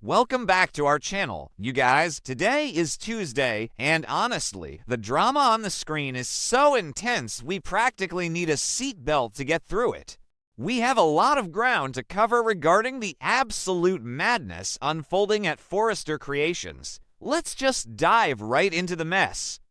Welcome back to our channel, you guys. Today is Tuesday, and honestly, the drama on the screen is so intense we practically need a seatbelt to get through it. We have a lot of ground to cover regarding the absolute madness unfolding at Forrester Creations. Let's just dive right into the mess.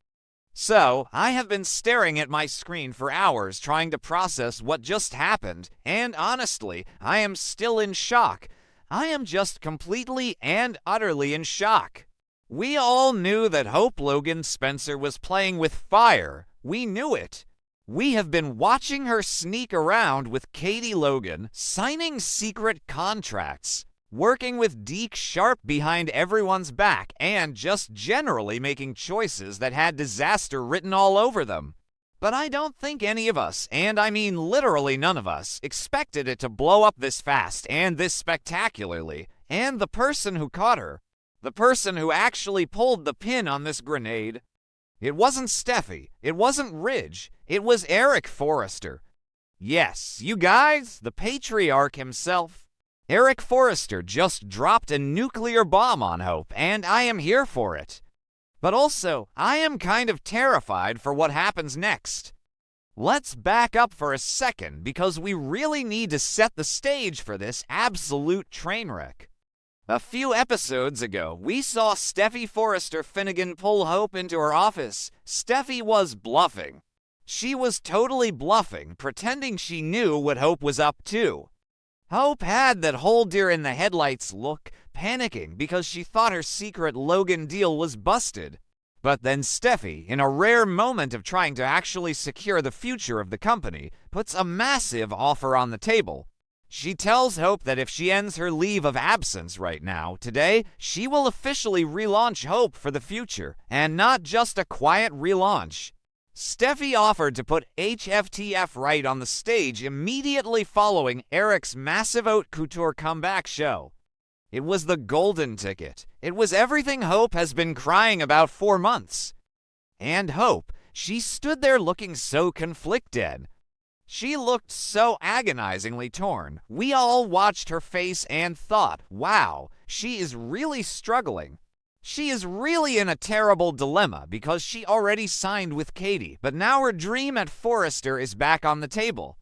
So, I have been staring at my screen for hours trying to process what just happened, and honestly, I am still in shock. I am just completely and utterly in shock. We all knew that Hope Logan Spencer was playing with fire. We knew it. We have been watching her sneak around with Katie Logan, signing secret contracts, working with Deke Sharp behind everyone's back, and just generally making choices that had disaster written all over them. But I don't think any of us, and I mean literally none of us, expected it to blow up this fast and this spectacularly. And the person who caught her, the person who actually pulled the pin on this grenade, it wasn't Steffy, it wasn't Ridge, it was Eric Forrester. Yes, you guys, the patriarch himself. Eric Forrester just dropped a nuclear bomb on Hope, and I am here for it. But also, I am kind of terrified for what happens next. Let's back up for a second because we really need to set the stage for this absolute train wreck. A few episodes ago, we saw Steffy Forrester Finnegan pull Hope into her office. Steffy was bluffing. She was totally bluffing, pretending she knew what Hope was up to. Hope had that whole deer-in-the-headlights look, panicking because she thought her secret Logan deal was busted. But then Steffy, in a rare moment of trying to actually secure the future of the company, puts a massive offer on the table. She tells Hope that if she ends her leave of absence right now, today, she will officially relaunch Hope for the future, and not just a quiet relaunch. Steffy offered to put HFTF right on the stage immediately following Eric's massive haute couture comeback show. It was the golden ticket. It was everything Hope has been crying about for months. And Hope, she stood there looking so conflicted. She looked so agonizingly torn. We all watched her face and thought, wow, she is really struggling. She is really in a terrible dilemma because she already signed with Katie, but now her dream at Forrester is back on the table.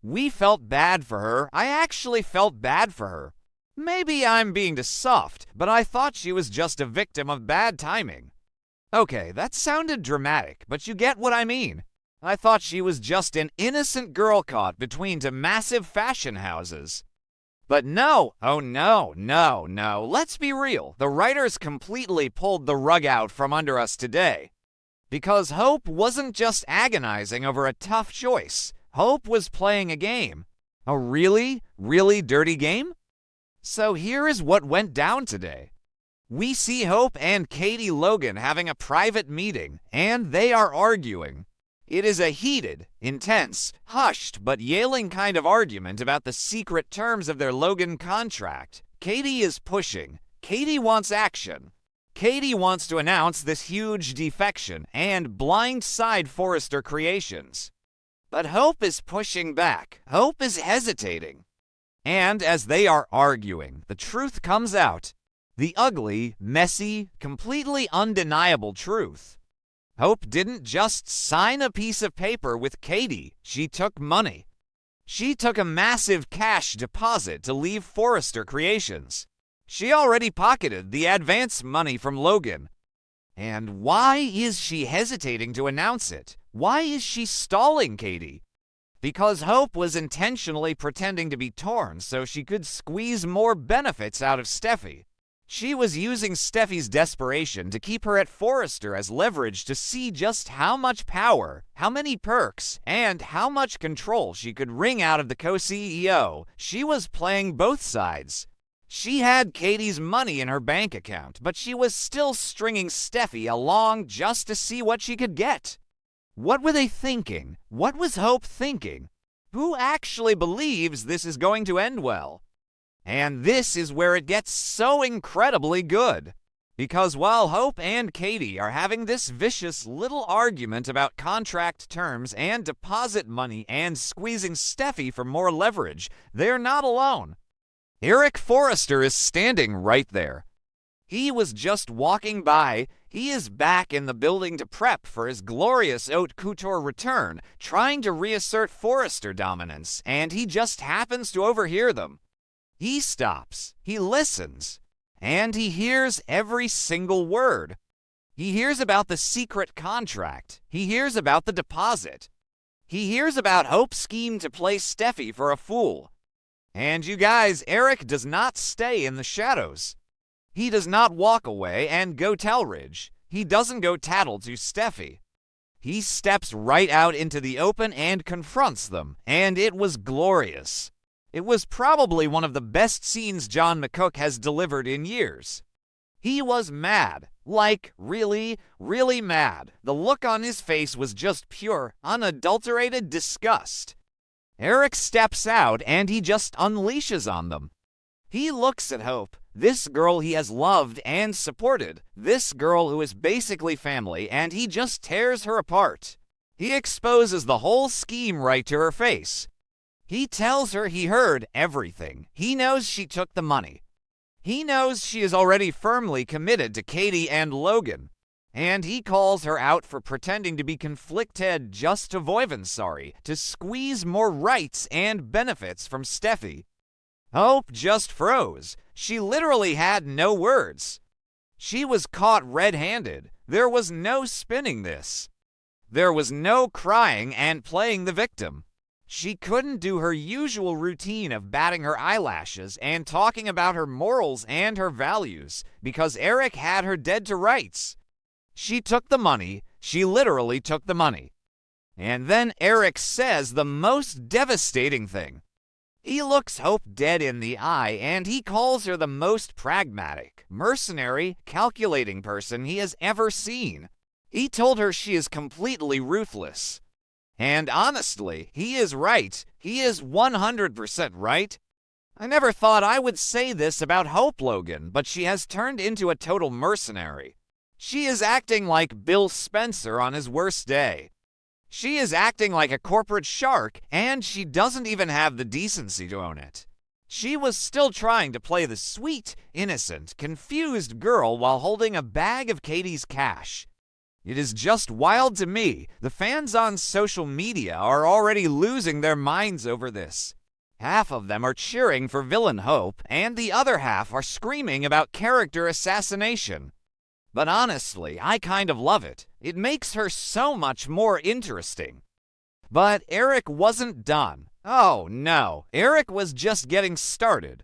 We felt bad for her. I actually felt bad for her. Maybe I'm being too soft, but I thought she was just a victim of bad timing. Okay, that sounded dramatic, but you get what I mean. I thought she was just an innocent girl caught between two massive fashion houses. But no, oh no, let's be real. The writers completely pulled the rug out from under us today. Because Hope wasn't just agonizing over a tough choice. Hope was playing a game. A really, really dirty game? So here is what went down today. We see Hope and Katie Logan having a private meeting, and they are arguing. It is a heated, intense, hushed but yelling kind of argument about the secret terms of their Logan contract. Katie is pushing. Katie wants action. Katie wants to announce this huge defection and blindside Forrester Creations. But Hope is pushing back. Hope is hesitating. And as they are arguing, the truth comes out. The ugly, messy, completely undeniable truth. Hope didn't just sign a piece of paper with Katie. She took money. She took a massive cash deposit to leave Forrester Creations. She already pocketed the advance money from Logan. And why is she hesitating to announce it? Why is she stalling Katie? Because Hope was intentionally pretending to be torn so she could squeeze more benefits out of Steffy. She was using Steffy's desperation to keep her at Forrester as leverage to see just how much power, how many perks, and how much control she could wring out of the co-CEO. She was playing both sides. She had Katie's money in her bank account, but she was still stringing Steffy along just to see what she could get. What were they thinking? What was Hope thinking? Who actually believes this is going to end well? And this is where it gets so incredibly good. Because while Hope and Katie are having this vicious little argument about contract terms and deposit money and squeezing Steffy for more leverage, they're not alone. Eric Forrester is standing right there. He was just walking by. He is back in the building to prep for his glorious haute couture return, trying to reassert Forrester dominance, and he just happens to overhear them. He stops, he listens, and he hears every single word. He hears about the secret contract. He hears about the deposit. He hears about Hope's scheme to play Steffy for a fool. And you guys, Eric does not stay in the shadows. He does not walk away and go tell Ridge. He doesn't go tattle to Steffy. He steps right out into the open and confronts them, and it was glorious. It was probably one of the best scenes John McCook has delivered in years. He was mad, like really, really mad. The look on his face was just pure, unadulterated disgust. Eric steps out and he just unleashes on them. He looks at Hope, this girl he has loved and supported, this girl who is basically family, and he just tears her apart. He exposes the whole scheme right to her face. He tells her he heard everything. He knows she took the money. He knows she is already firmly committed to Katie and Logan. And he calls her out for pretending to be conflicted just to Voivensari, to squeeze more rights and benefits from Steffy. Hope just froze. She literally had no words. She was caught red-handed. There was no spinning this. There was no crying and playing the victim. She couldn't do her usual routine of batting her eyelashes and talking about her morals and her values because Eric had her dead to rights. She took the money. She literally took the money. And then Eric says the most devastating thing. He looks Hope dead in the eye and he calls her the most pragmatic, mercenary, calculating person he has ever seen. He told her she is completely ruthless. And honestly, he is right. He is 100% right. I never thought I would say this about Hope Logan, but she has turned into a total mercenary. She is acting like Bill Spencer on his worst day. She is acting like a corporate shark, and she doesn't even have the decency to own it. She was still trying to play the sweet, innocent, confused girl while holding a bag of Katie's cash. It is just wild to me. The fans on social media are already losing their minds over this. Half of them are cheering for villain Hope, and the other half are screaming about character assassination. But honestly, I kind of love it. It makes her so much more interesting. But Eric wasn't done. Oh no, Eric was just getting started.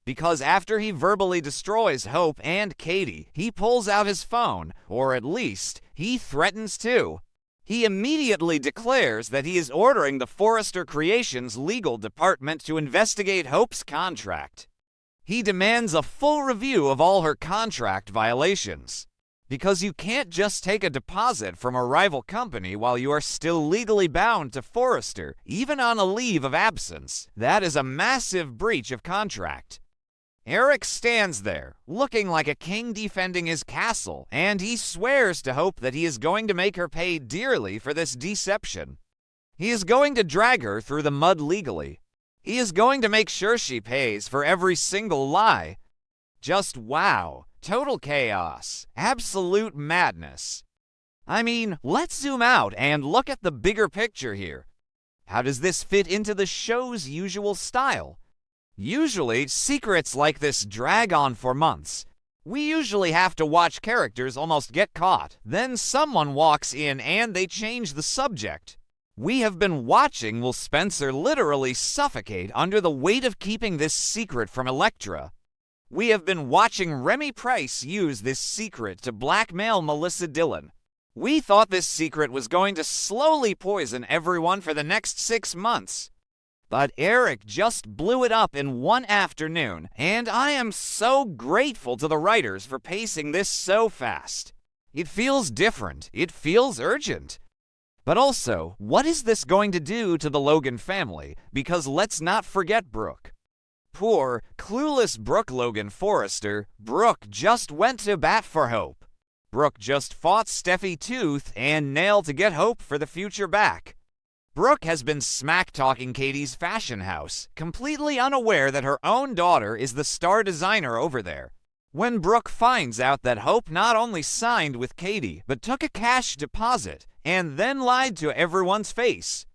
Because after he verbally destroys Hope and Katie, he pulls out his phone, or at least, he threatens to. He immediately declares that he is ordering the Forrester Creations legal department to investigate Hope's contract. He demands a full review of all her contract violations. Because you can't just take a deposit from a rival company while you are still legally bound to Forrester, even on a leave of absence. That is a massive breach of contract. Eric stands there, looking like a king defending his castle, and he swears to Hope that he is going to make her pay dearly for this deception. He is going to drag her through the mud legally. He is going to make sure she pays for every single lie. Just wow. Total chaos. Absolute madness. I mean, let's zoom out and look at the bigger picture here. How does this fit into the show's usual style? Usually, secrets like this drag on for months. We usually have to watch characters almost get caught. Then someone walks in and they change the subject. We have been watching Will Spencer literally suffocate under the weight of keeping this secret from Elektra. We have been watching Remy Price use this secret to blackmail Melissa Dillon. We thought this secret was going to slowly poison everyone for the next 6 months. But Eric just blew it up in one afternoon, and I am so grateful to the writers for pacing this so fast. It feels different. It feels urgent. But also, what is this going to do to the Logan family? Because let's not forget Brooke. Poor, clueless Brooke Logan Forrester. Brooke just went to bat for Hope. Brooke just fought Steffi tooth and nail to get Hope for the future back. Brooke has been smack-talking Katie's fashion house, completely unaware that her own daughter is the star designer over there. When Brooke finds out that Hope not only signed with Katie, but took a cash deposit and then lied to everyone's face,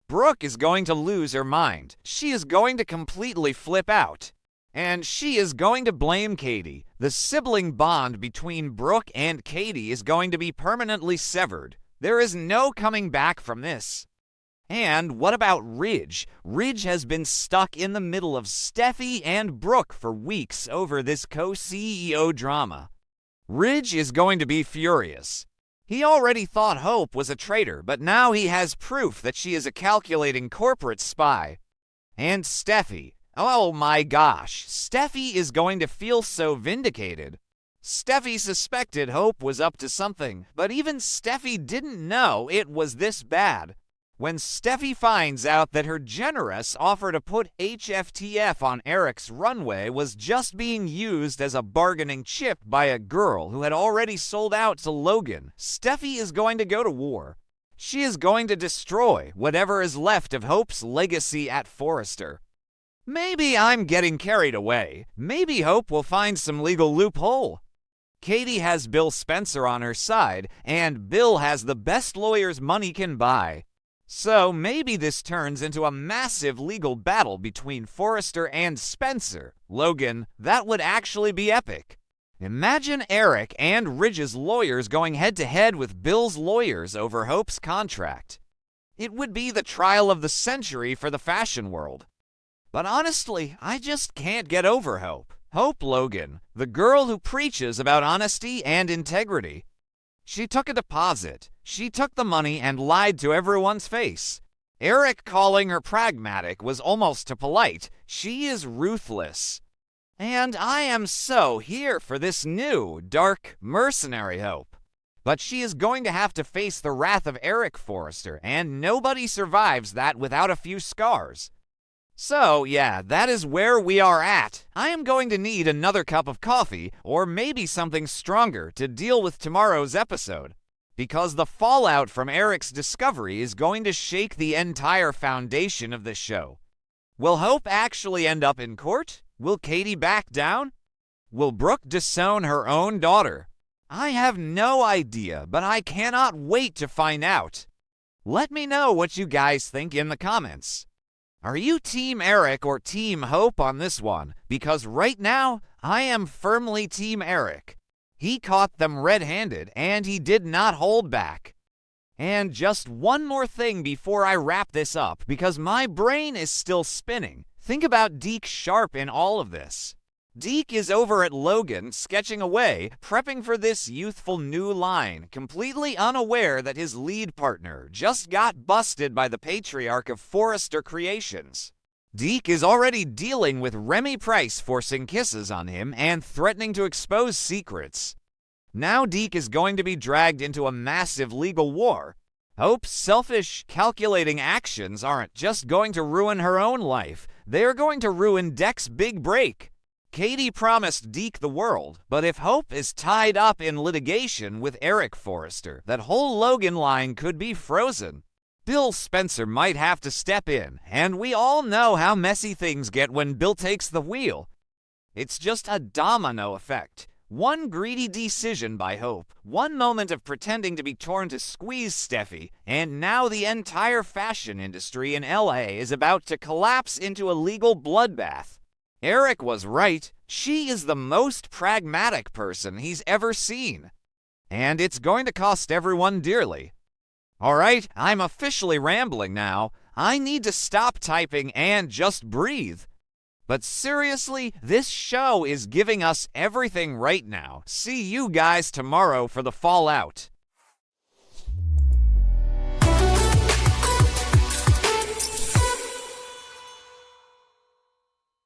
Brooke is going to lose her mind. She is going to completely flip out. And she is going to blame Katie. The sibling bond between Brooke and Katie is going to be permanently severed. There is no coming back from this. And what about Ridge? Ridge has been stuck in the middle of Steffy and Brooke for weeks over this co-CEO drama. Ridge is going to be furious. He already thought Hope was a traitor, but now he has proof that she is a calculating corporate spy. And Steffy. Oh my gosh, Steffy is going to feel so vindicated. Steffy suspected Hope was up to something, but even Steffy didn't know it was this bad. When Steffy finds out that her generous offer to put HFTF on Eric's runway was just being used as a bargaining chip by a girl who had already sold out to Logan, Steffy is going to go to war. She is going to destroy whatever is left of Hope's legacy at Forrester. Maybe I'm getting carried away. Maybe Hope will find some legal loophole. Katie has Bill Spencer on her side, and Bill has the best lawyers money can buy. So maybe this turns into a massive legal battle between Forrester and Spencer. Logan, that would actually be epic. Imagine Eric and Ridge's lawyers going head-to-head with Bill's lawyers over Hope's contract. It would be the trial of the century for the fashion world. But honestly, I just can't get over Hope. Hope Logan, the girl who preaches about honesty and integrity. She took a deposit. She took the money and lied to everyone's face. Eric calling her pragmatic was almost too polite. She is ruthless. And I am so here for this new, dark, mercenary Hope. But she is going to have to face the wrath of Eric Forrester, and nobody survives that without a few scars. So, yeah, that is where we are at. I am going to need another cup of coffee, or maybe something stronger, to deal with tomorrow's episode. Because the fallout from Eric's discovery is going to shake the entire foundation of this show. Will Hope actually end up in court? Will Katie back down? Will Brooke disown her own daughter? I have no idea, but I cannot wait to find out. Let me know what you guys think in the comments. Are you Team Eric or Team Hope on this one? Because right now, I am firmly Team Eric. He caught them red-handed, and he did not hold back. And just one more thing before I wrap this up, because my brain is still spinning. Think about Deke Sharp in all of this. Deke is over at Logan, sketching away, prepping for this youthful new line, completely unaware that his lead partner just got busted by the patriarch of Forrester Creations. Deke is already dealing with Remy Price forcing kisses on him and threatening to expose secrets. Now Deke is going to be dragged into a massive legal war. Hope's selfish, calculating actions aren't just going to ruin her own life, they are going to ruin Dek's big break. Katie promised Deke the world, but if Hope is tied up in litigation with Eric Forrester, that whole Logan line could be frozen. Bill Spencer might have to step in, and we all know how messy things get when Bill takes the wheel. It's just a domino effect. One greedy decision by Hope, one moment of pretending to be torn to squeeze Steffi, and now the entire fashion industry in LA is about to collapse into a legal bloodbath. Eric was right. She is the most pragmatic person he's ever seen. And it's going to cost everyone dearly. Alright, I'm officially rambling now. I need to stop typing and just breathe. But seriously, this show is giving us everything right now. See you guys tomorrow for the fallout.